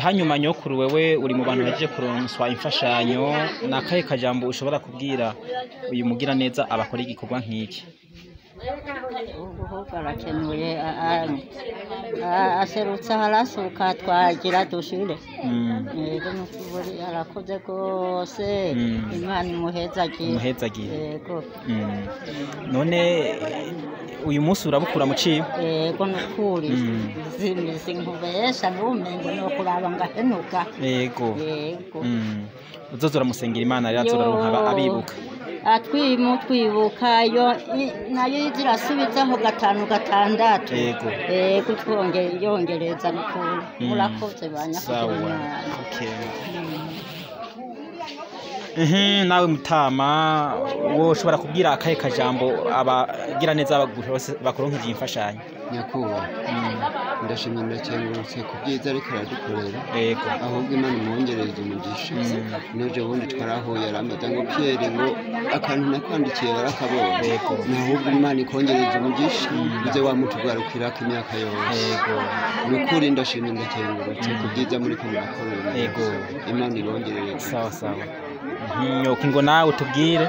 hanyuma nyokuru wewe uri mu bantu baje kuronswa imfashanyo nakaye kajambo ushobora kubwira uyu mugira neza abakora igikorwa nk'iki barakenuye aserutsa harasuka twagira dushire yego n'ukuri arakoze gose Imana imuhezagiye yego none uyu munsi urabukura mu cibo yego n'ukuri zimizi nkubesha n'umengo no kuraba ngahenuka yego uzozora musengera Imana yazoraronka abibuka twibuka yo nayo izirasubizaho 5 6 yego twongera yongereza n'ukuri murakoze banyakuri nawe Mutama wo ushobora kubwira akaye kajambo abagira neza bakoronkeje imfashanyo nyakuba ndashimira cyane rwose kubyiza ariko aradukorera yego ahubwo Imana imuongereze umugisha n'ejo bundi twarahuye aramaza ngo Pierre ngo akantu nakwandikiye barakabonye yego n'ahubwo Imana ikongereze umugisha bize wamutugarukira imyaka yose yego n'ukuri ndashimira cyane rwose kubyiza muri ko murakorera yego Imana irongereze sawa nyoko ngo nawe utubwire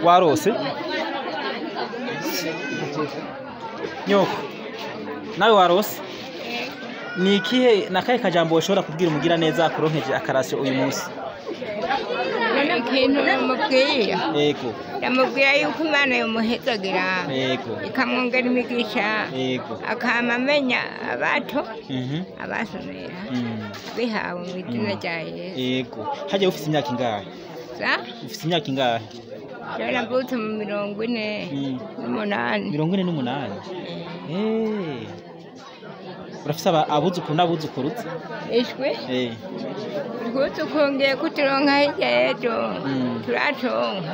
warose nyoko nawe warose ni ikihe nakaye kajambo ushobora kubwira umugira neza akuronkeje akarasyo uyu munsi ikintu namubwiye yego namubwiye yuko Imana yomuhezagira yego ikamwongera imigisha yego akama amenya abato abasomera bihawe mu izina rya Yesu yego haje ufite imyaka ingahe ufite imyaka ingahe Jana mbuto mu 48 urafise abuzukuru n'abuzukurutse ishwe rwose ukongeye kuturonka hirya yejo turatonka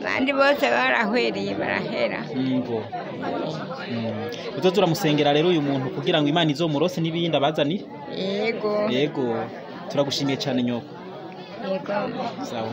bandi bose barahwereye barahera uzozura musengera rero uyu muntu kugira ngo Imana izomurose n'ibindi abazanire yego turagushimiye cyane nyoko yego sawa